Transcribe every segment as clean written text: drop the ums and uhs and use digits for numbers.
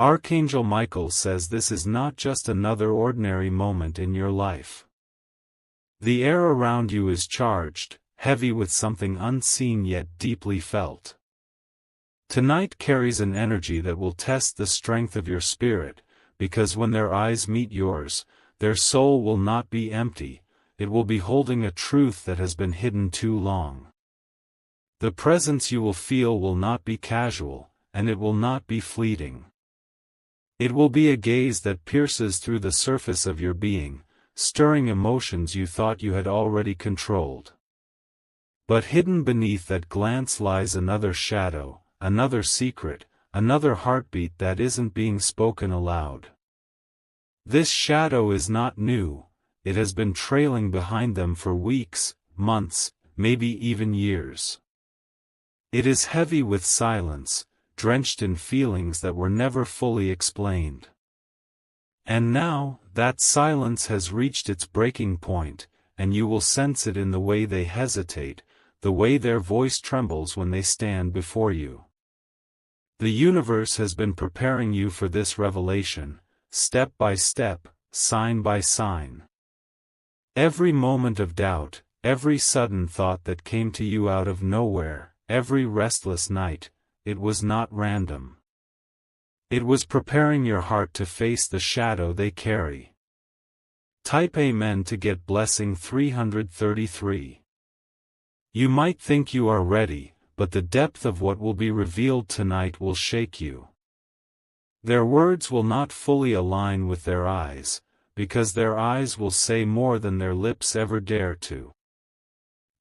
Archangel Michael says this is not just another ordinary moment in your life. The air around you is charged, heavy with something unseen yet deeply felt. Tonight carries an energy that will test the strength of your spirit, because when their eyes meet yours, their soul will not be empty, it will be holding a truth that has been hidden too long. The presence you will feel will not be casual, and it will not be fleeting. It will be a gaze that pierces through the surface of your being, stirring emotions you thought you had already controlled. But hidden beneath that glance lies another shadow, another secret, another heartbeat that isn't being spoken aloud. This shadow is not new, it has been trailing behind them for weeks, months, maybe even years. It is heavy with silence, drenched in feelings that were never fully explained. And now, that silence has reached its breaking point, and you will sense it in the way they hesitate, the way their voice trembles when they stand before you. The universe has been preparing you for this revelation, step by step, sign by sign. Every moment of doubt, every sudden thought that came to you out of nowhere, every restless night, it was not random. It was preparing your heart to face the shadow they carry. Type Amen to get blessing 333. You might think you are ready, but the depth of what will be revealed tonight will shake you. Their words will not fully align with their eyes, because their eyes will say more than their lips ever dare to.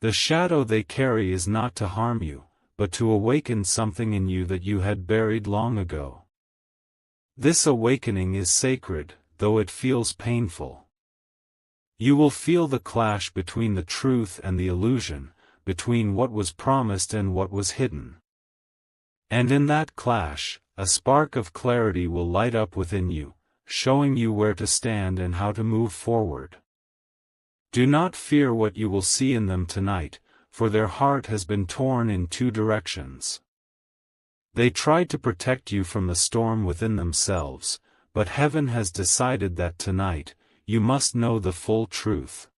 The shadow they carry is not to harm you, but to awaken something in you that you had buried long ago. This awakening is sacred, though it feels painful. You will feel the clash between the truth and the illusion, between what was promised and what was hidden. And in that clash, a spark of clarity will light up within you, showing you where to stand and how to move forward. Do not fear what you will see in them tonight, for their heart has been torn in two directions. They tried to protect you from the storm within themselves, but heaven has decided that tonight, you must know the full truth.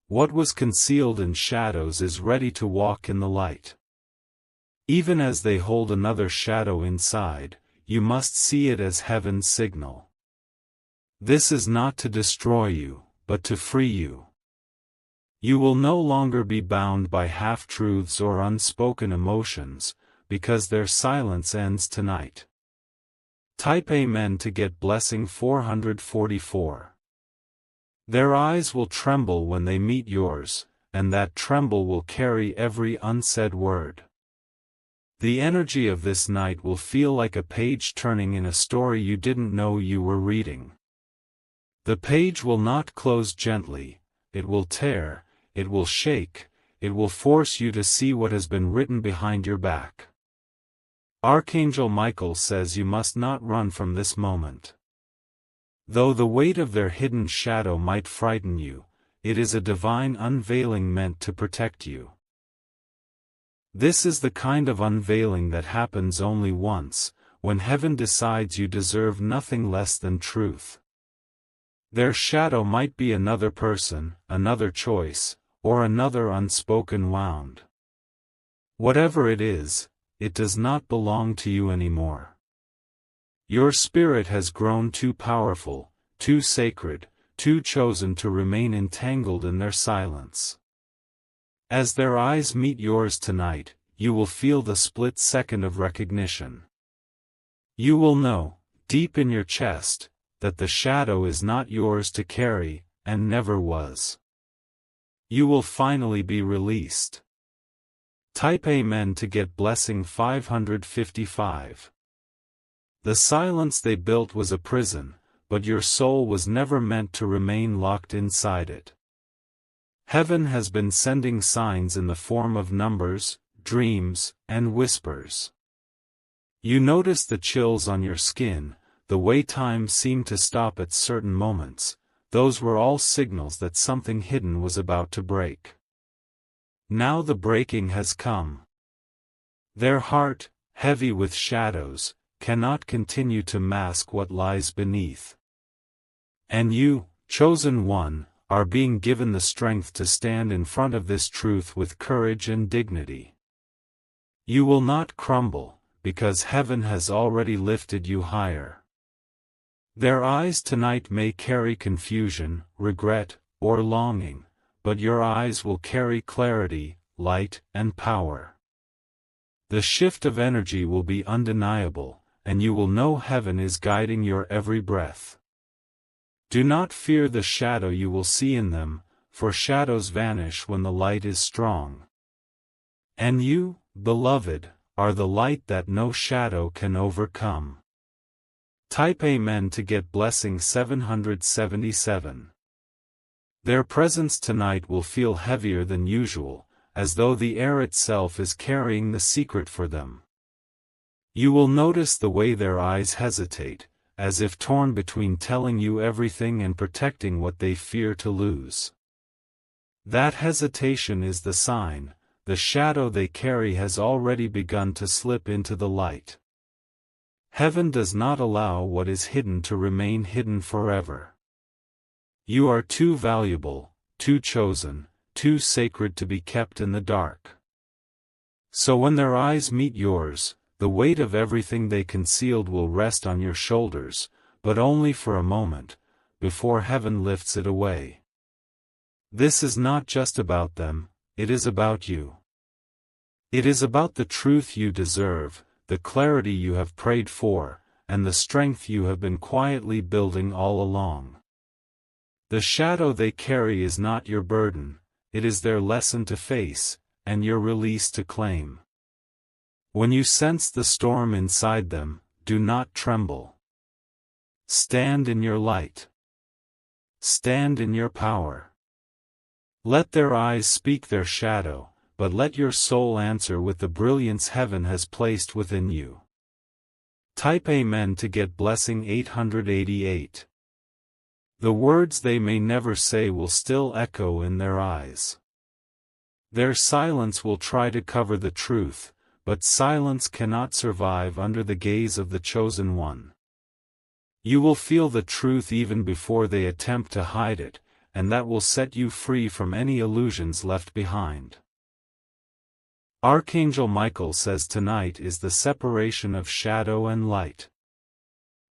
What was concealed in shadows is ready to walk in the light. Even as they hold another shadow inside, you must see it as heaven's signal. This is not to destroy you, but to free you. You will no longer be bound by half-truths or unspoken emotions, because their silence ends tonight. Type Amen to get blessing 444. Their eyes will tremble when they meet yours, and that tremble will carry every unsaid word. The energy of this night will feel like a page turning in a story you didn't know you were reading. The page will not close gently, it will tear, it will shake, it will force you to see what has been written behind your back. Archangel Michael says you must not run from this moment. Though the weight of their hidden shadow might frighten you, it is a divine unveiling meant to protect you. This is the kind of unveiling that happens only once, when heaven decides you deserve nothing less than truth. Their shadow might be another person, another choice, or another unspoken wound. Whatever it is, it does not belong to you anymore. Your spirit has grown too powerful, too sacred, too chosen to remain entangled in their silence. As their eyes meet yours tonight, you will feel the split second of recognition. You will know, deep in your chest, that the shadow is not yours to carry, and never was. You will finally be released. Type Amen to get blessing 555. The silence they built was a prison, but your soul was never meant to remain locked inside it. Heaven has been sending signs in the form of numbers, dreams, and whispers. You notice the chills on your skin, the way time seemed to stop at certain moments, those were all signals that something hidden was about to break. Now the breaking has come. Their heart, heavy with shadows, cannot continue to mask what lies beneath. And you, chosen one, are being given the strength to stand in front of this truth with courage and dignity. You will not crumble, because heaven has already lifted you higher. Their eyes tonight may carry confusion, regret, or longing, but your eyes will carry clarity, light, and power. The shift of energy will be undeniable, and you will know heaven is guiding your every breath. Do not fear the shadow you will see in them, for shadows vanish when the light is strong. And you, beloved, are the light that no shadow can overcome. Type Amen to get blessing 777. Their presence tonight will feel heavier than usual, as though the air itself is carrying the secret for them. You will notice the way their eyes hesitate, as if torn between telling you everything and protecting what they fear to lose. That hesitation is the sign, the shadow they carry has already begun to slip into the light. Heaven does not allow what is hidden to remain hidden forever. You are too valuable, too chosen, too sacred to be kept in the dark. So when their eyes meet yours, the weight of everything they concealed will rest on your shoulders, but only for a moment, before heaven lifts it away. This is not just about them, it is about you. It is about the truth you deserve, the clarity you have prayed for, and the strength you have been quietly building all along. The shadow they carry is not your burden, it is their lesson to face, and your release to claim. When you sense the storm inside them, do not tremble. Stand in your light. Stand in your power. Let their eyes speak their shadow, but let your soul answer with the brilliance heaven has placed within you. Type Amen to get blessing 888. The words they may never say will still echo in their eyes. Their silence will try to cover the truth, but silence cannot survive under the gaze of the chosen one. You will feel the truth even before they attempt to hide it, and that will set you free from any illusions left behind. Archangel Michael says tonight is the separation of shadow and light.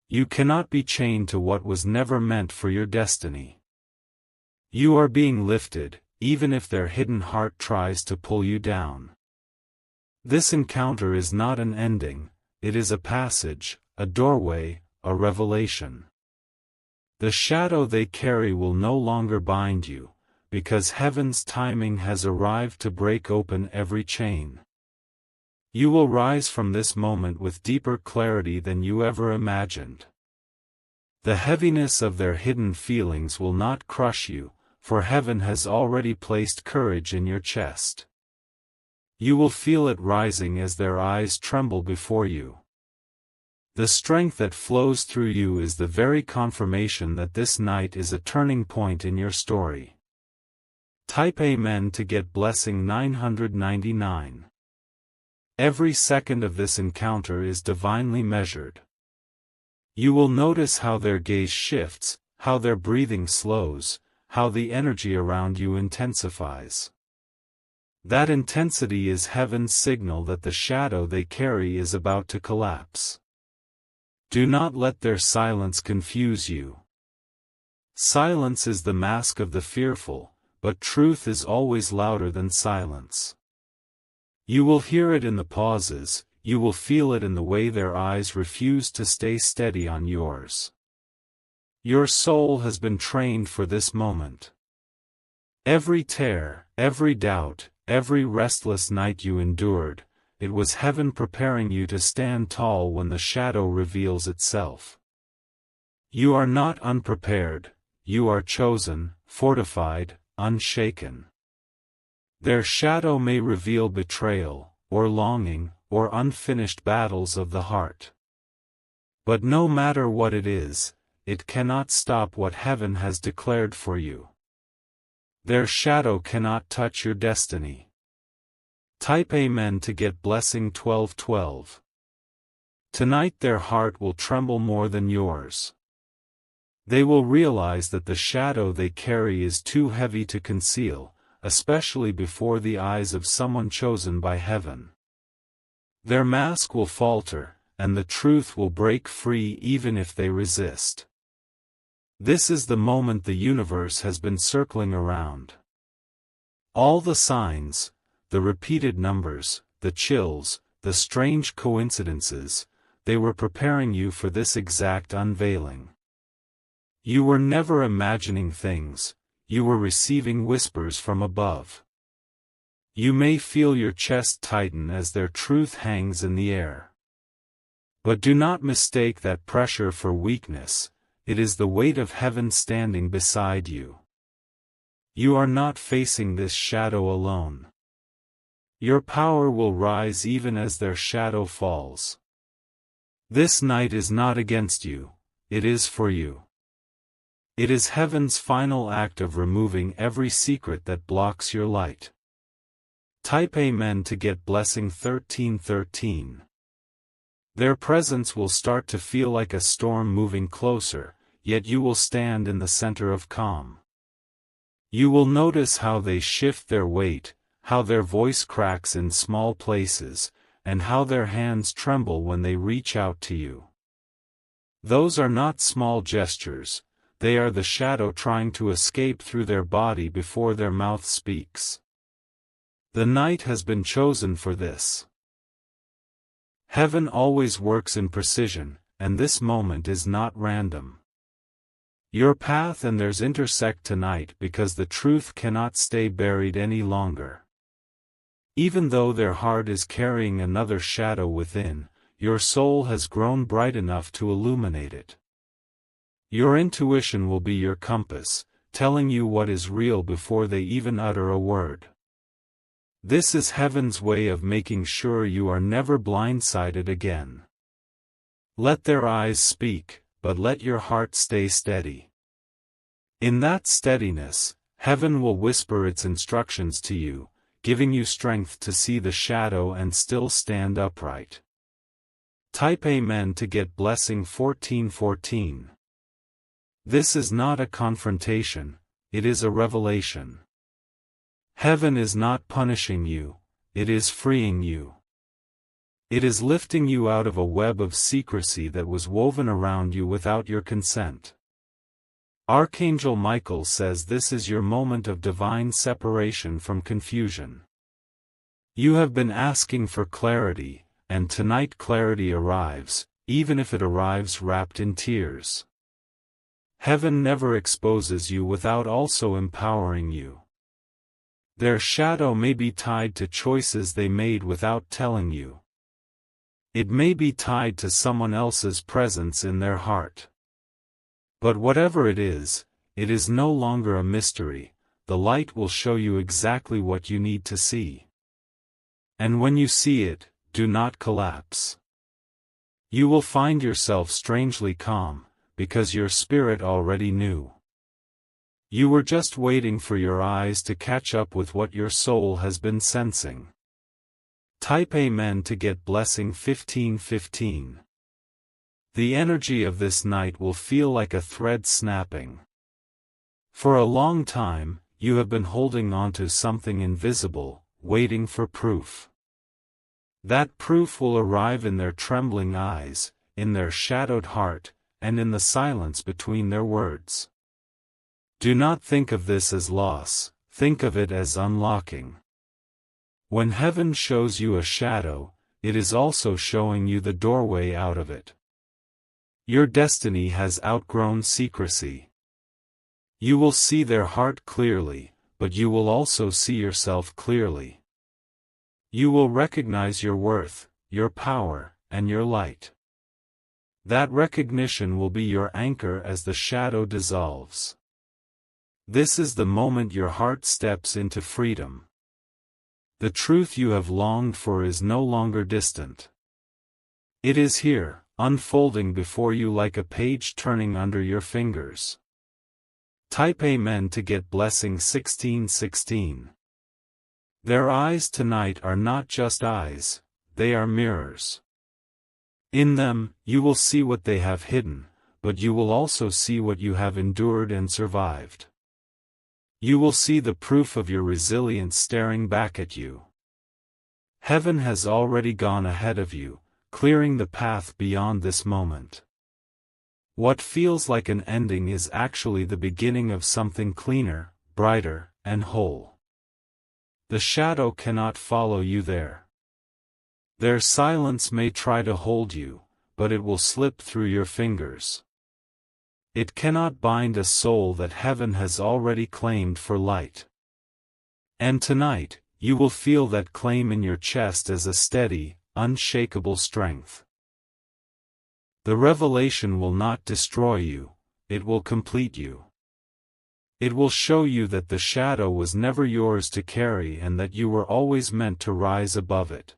You cannot be chained to what was never meant for your destiny. You are being lifted, even if their hidden heart tries to pull you down. This encounter is not an ending, it is a passage, a doorway, a revelation. The shadow they carry will no longer bind you, because heaven's timing has arrived to break open every chain. You will rise from this moment with deeper clarity than you ever imagined. The heaviness of their hidden feelings will not crush you, for heaven has already placed courage in your chest. You will feel it rising as their eyes tremble before you. The strength that flows through you is the very confirmation that this night is a turning point in your story. Type Amen to get blessing 999. Every second of this encounter is divinely measured. You will notice how their gaze shifts, how their breathing slows, how the energy around you intensifies. That intensity is heaven's signal that the shadow they carry is about to collapse. Do not let their silence confuse you. Silence is the mask of the fearful, but truth is always louder than silence. You will hear it in the pauses, you will feel it in the way their eyes refuse to stay steady on yours. Your soul has been trained for this moment. Every tear, every doubt, every restless night you endured, it was heaven preparing you to stand tall when the shadow reveals itself. You are not unprepared, you are chosen, fortified, unshaken. Their shadow may reveal betrayal, or longing, or unfinished battles of the heart. But no matter what it is, it cannot stop what heaven has declared for you. Their shadow cannot touch your destiny. Type Amen to get blessing 1212. Tonight their heart will tremble more than yours. They will realize that the shadow they carry is too heavy to conceal, especially before the eyes of someone chosen by heaven. Their mask will falter, and the truth will break free even if they resist. This is the moment the universe has been circling around. All the signs, the repeated numbers, the chills, the strange coincidences, they were preparing you for this exact unveiling. You were never imagining things, you were receiving whispers from above. You may feel your chest tighten as their truth hangs in the air. But do not mistake that pressure for weakness, it is the weight of heaven standing beside you. You are not facing this shadow alone. Your power will rise even as their shadow falls. This night is not against you, it is for you. It is heaven's final act of removing every secret that blocks your light. Type Amen to get blessing 1313. Their presence will start to feel like a storm moving closer, yet you will stand in the center of calm. You will notice how they shift their weight, how their voice cracks in small places, and how their hands tremble when they reach out to you. Those are not small gestures, they are the shadow trying to escape through their body before their mouth speaks. The night has been chosen for this. Heaven always works in precision, and this moment is not random. Your path and theirs intersect tonight because the truth cannot stay buried any longer. Even though their heart is carrying another shadow within, your soul has grown bright enough to illuminate it. Your intuition will be your compass, telling you what is real before they even utter a word. This is heaven's way of making sure you are never blindsided again. Let their eyes speak, but let your heart stay steady. In that steadiness, heaven will whisper its instructions to you, giving you strength to see the shadow and still stand upright. Type Amen to get blessing 1414. This is not a confrontation, it is a revelation. Heaven is not punishing you, it is freeing you. It is lifting you out of a web of secrecy that was woven around you without your consent. Archangel Michael says this is your moment of divine separation from confusion. You have been asking for clarity, and tonight clarity arrives, even if it arrives wrapped in tears. Heaven never exposes you without also empowering you. Their shadow may be tied to choices they made without telling you. It may be tied to someone else's presence in their heart. But whatever it is no longer a mystery, the light will show you exactly what you need to see. And when you see it, do not collapse. You will find yourself strangely calm, because your spirit already knew. You were just waiting for your eyes to catch up with what your soul has been sensing. Type Amen to get blessing 1515. The energy of this night will feel like a thread snapping. For a long time, you have been holding onto something invisible, waiting for proof. That proof will arrive in their trembling eyes, in their shadowed heart, and in the silence between their words. Do not think of this as loss, think of it as unlocking. When heaven shows you a shadow, it is also showing you the doorway out of it. Your destiny has outgrown secrecy. You will see their heart clearly, but you will also see yourself clearly. You will recognize your worth, your power, and your light. That recognition will be your anchor as the shadow dissolves. This is the moment your heart steps into freedom. The truth you have longed for is no longer distant. It is here, unfolding before you like a page turning under your fingers. Type Amen to get blessing 1616. Their eyes tonight are not just eyes, they are mirrors. In them, you will see what they have hidden, but you will also see what you have endured and survived. You will see the proof of your resilience staring back at you. Heaven has already gone ahead of you, clearing the path beyond this moment. What feels like an ending is actually the beginning of something cleaner, brighter, and whole. The shadow cannot follow you there. Their silence may try to hold you, but it will slip through your fingers. It cannot bind a soul that heaven has already claimed for light. And tonight, you will feel that claim in your chest as a steady, unshakable strength. The revelation will not destroy you, it will complete you. It will show you that the shadow was never yours to carry and that you were always meant to rise above it.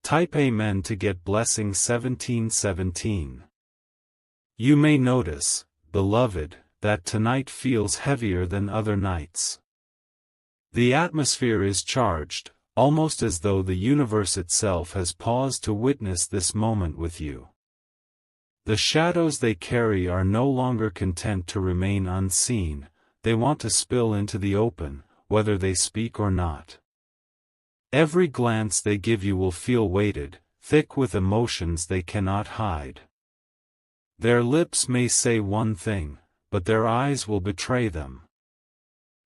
Type Amen to get blessing 1717. You may notice, beloved, that tonight feels heavier than other nights. The atmosphere is charged, almost as though the universe itself has paused to witness this moment with you. The shadows they carry are no longer content to remain unseen, they want to spill into the open, whether they speak or not. Every glance they give you will feel weighted, thick with emotions they cannot hide. Their lips may say one thing, but their eyes will betray them.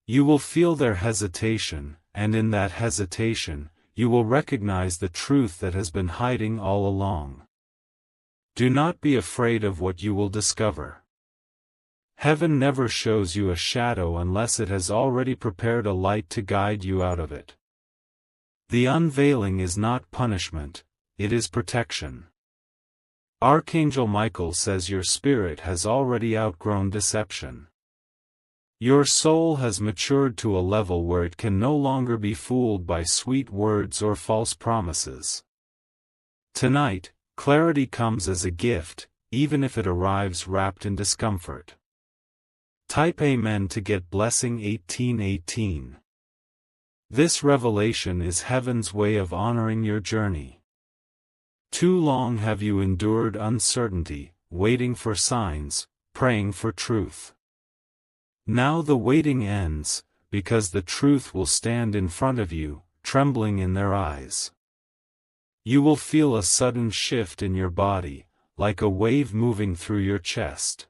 You will feel their hesitation, and in that hesitation, you will recognize the truth that has been hiding all along. Do not be afraid of what you will discover. Heaven never shows you a shadow unless it has already prepared a light to guide you out of it. The unveiling is not punishment, it is protection. Archangel Michael says your spirit has already outgrown deception. Your soul has matured to a level where it can no longer be fooled by sweet words or false promises. Tonight, clarity comes as a gift, even if it arrives wrapped in discomfort. Type Amen to get blessing 1818. This revelation is heaven's way of honoring your journey. Too long have you endured uncertainty, waiting for signs, praying for truth. Now the waiting ends, because the truth will stand in front of you, trembling in their eyes. You will feel a sudden shift in your body, like a wave moving through your chest.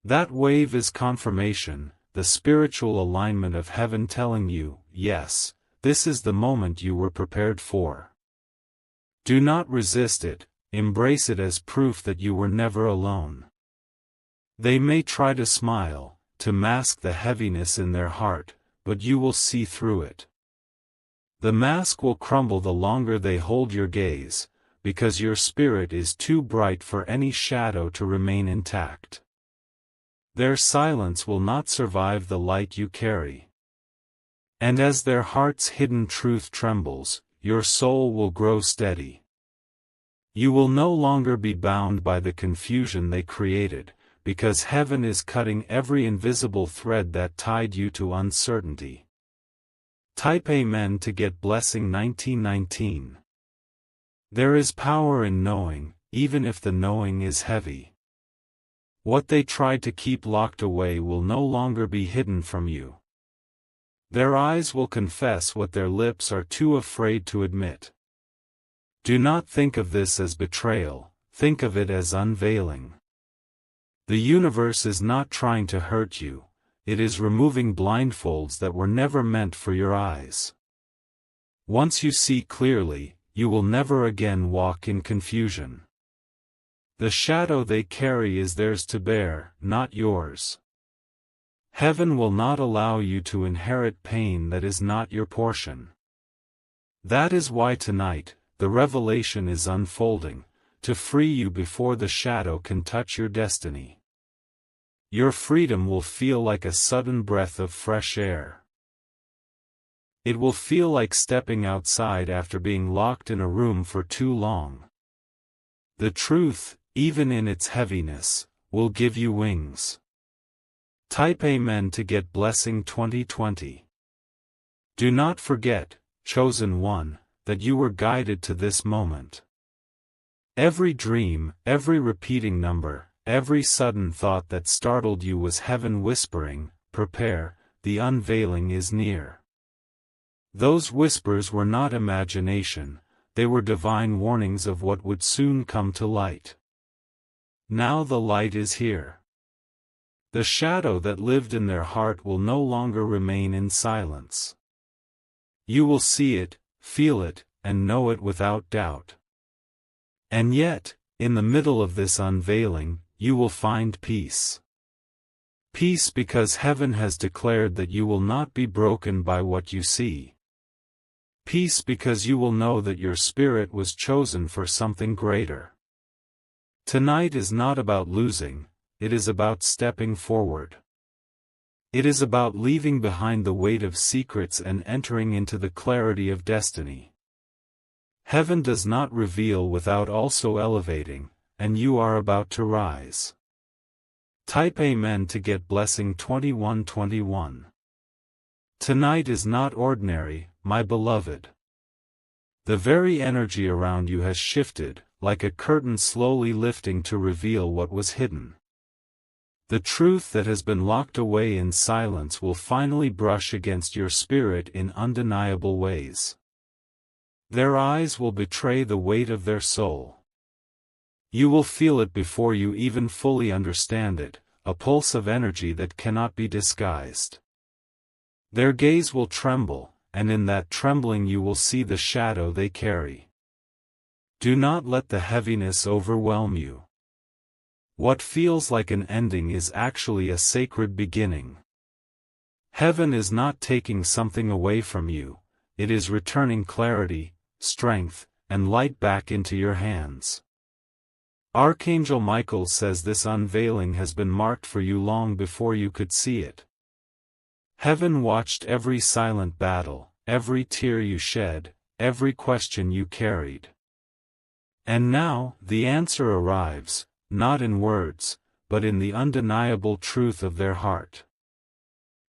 That wave is confirmation, the spiritual alignment of heaven telling you, yes, this is the moment you were prepared for. Do not resist it, embrace it as proof that you were never alone. They may try to smile, to mask the heaviness in their heart, but you will see through it. The mask will crumble the longer they hold your gaze, because your spirit is too bright for any shadow to remain intact. Their silence will not survive the light you carry. And as their heart's hidden truth trembles, your soul will grow steady. You will no longer be bound by the confusion they created, because heaven is cutting every invisible thread that tied you to uncertainty. Type Amen to get blessing 1919. There is power in knowing, even if the knowing is heavy. What they tried to keep locked away will no longer be hidden from you. Their eyes will confess what their lips are too afraid to admit. Do not think of this as betrayal, think of it as unveiling. The universe is not trying to hurt you, it is removing blindfolds that were never meant for your eyes. Once you see clearly, you will never again walk in confusion. The shadow they carry is theirs to bear, not yours. Heaven will not allow you to inherit pain that is not your portion. That is why tonight, the revelation is unfolding, to free you before the shadow can touch your destiny. Your freedom will feel like a sudden breath of fresh air. It will feel like stepping outside after being locked in a room for too long. The truth, even in its heaviness, will give you wings. Type Amen to get blessing 2020. Do not forget, chosen one, that you were guided to this moment. Every dream, every repeating number, every sudden thought that startled you was heaven whispering, "Prepare, the unveiling is near." Those whispers were not imagination, they were divine warnings of what would soon come to light. Now the light is here. The shadow that lived in their heart will no longer remain in silence. You will see it, feel it, and know it without doubt. And yet, in the middle of this unveiling, you will find peace. Peace because heaven has declared that you will not be broken by what you see. Peace because you will know that your spirit was chosen for something greater. Tonight is not about losing, it is about stepping forward. It is about leaving behind the weight of secrets and entering into the clarity of destiny. Heaven does not reveal without also elevating, and you are about to rise. Type Amen to get blessing 2121. Tonight is not ordinary, my beloved. The very energy around you has shifted, like a curtain slowly lifting to reveal what was hidden. The truth that has been locked away in silence will finally brush against your spirit in undeniable ways. Their eyes will betray the weight of their soul. You will feel it before you even fully understand it, a pulse of energy that cannot be disguised. Their gaze will tremble, and in that trembling you will see the shadow they carry. Do not let the heaviness overwhelm you. What feels like an ending is actually a sacred beginning. Heaven is not taking something away from you, it is returning clarity, strength, and light back into your hands. Archangel Michael says this unveiling has been marked for you long before you could see it. Heaven watched every silent battle, every tear you shed, every question you carried. And now, the answer arrives, not in words, but in the undeniable truth of their heart.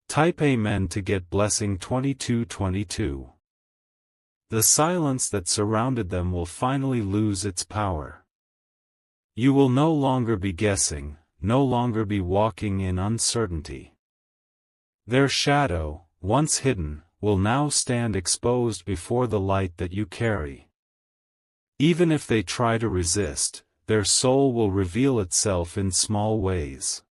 Type Amen to get blessing 2222. The silence that surrounded them will finally lose its power. You will no longer be guessing, no longer be walking in uncertainty. Their shadow, once hidden, will now stand exposed before the light that you carry. Even if they try to resist, their soul will reveal itself in small ways.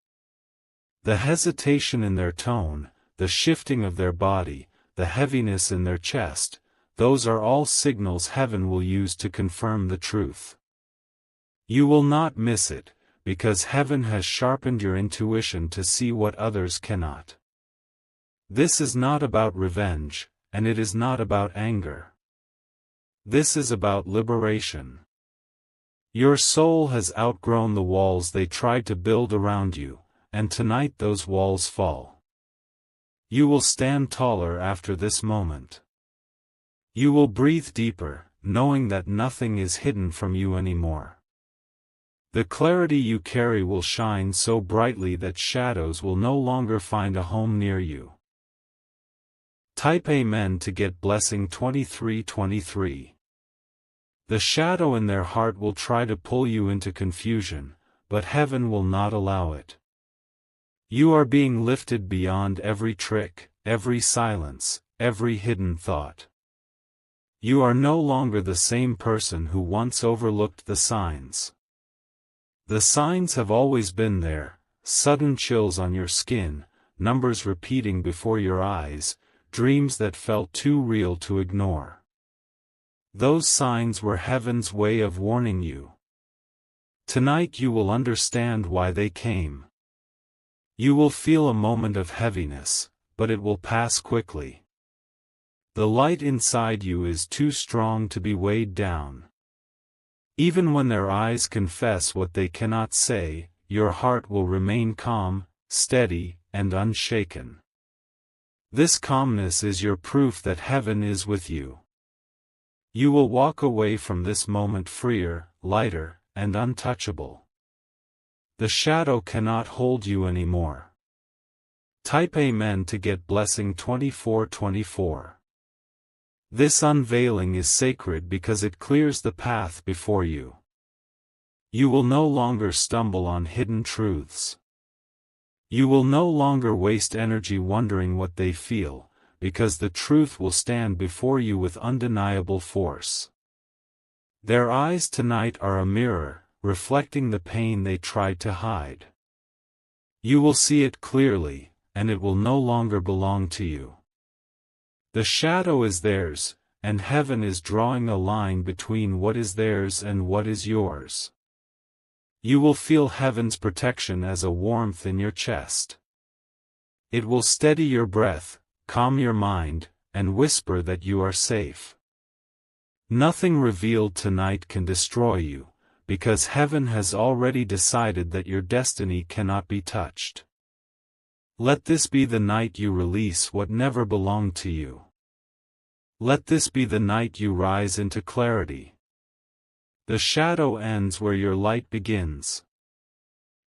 The hesitation in their tone, the shifting of their body, the heaviness in their chest, those are all signals heaven will use to confirm the truth. You will not miss it, because heaven has sharpened your intuition to see what others cannot. This is not about revenge, and it is not about anger. This is about liberation. Your soul has outgrown the walls they tried to build around you, and tonight those walls fall. You will stand taller after this moment. You will breathe deeper, knowing that nothing is hidden from you anymore. The clarity you carry will shine so brightly that shadows will no longer find a home near you. Type Amen to get blessing 2323. The shadow in their heart will try to pull you into confusion, but heaven will not allow it. You are being lifted beyond every trick, every silence, every hidden thought. You are no longer the same person who once overlooked the signs. The signs have always been there, sudden chills on your skin, numbers repeating before your eyes, dreams that felt too real to ignore. Those signs were heaven's way of warning you. Tonight you will understand why they came. You will feel a moment of heaviness, but it will pass quickly. The light inside you is too strong to be weighed down. Even when their eyes confess what they cannot say, your heart will remain calm, steady, and unshaken. This calmness is your proof that heaven is with you. You will walk away from this moment freer, lighter, and untouchable. The shadow cannot hold you anymore. Type Amen to get blessing 2424. This unveiling is sacred because it clears the path before you. You will no longer stumble on hidden truths. You will no longer waste energy wondering what they feel, because the truth will stand before you with undeniable force. Their eyes tonight are a mirror, reflecting the pain they tried to hide. You will see it clearly, and it will no longer belong to you. The shadow is theirs, and heaven is drawing a line between what is theirs and what is yours. You will feel heaven's protection as a warmth in your chest. It will steady your breath, calm your mind, and whisper that you are safe. Nothing revealed tonight can destroy you, because heaven has already decided that your destiny cannot be touched. Let this be the night you release what never belonged to you. Let this be the night you rise into clarity. The shadow ends where your light begins.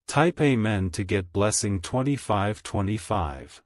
Type Amen to get blessing 2525.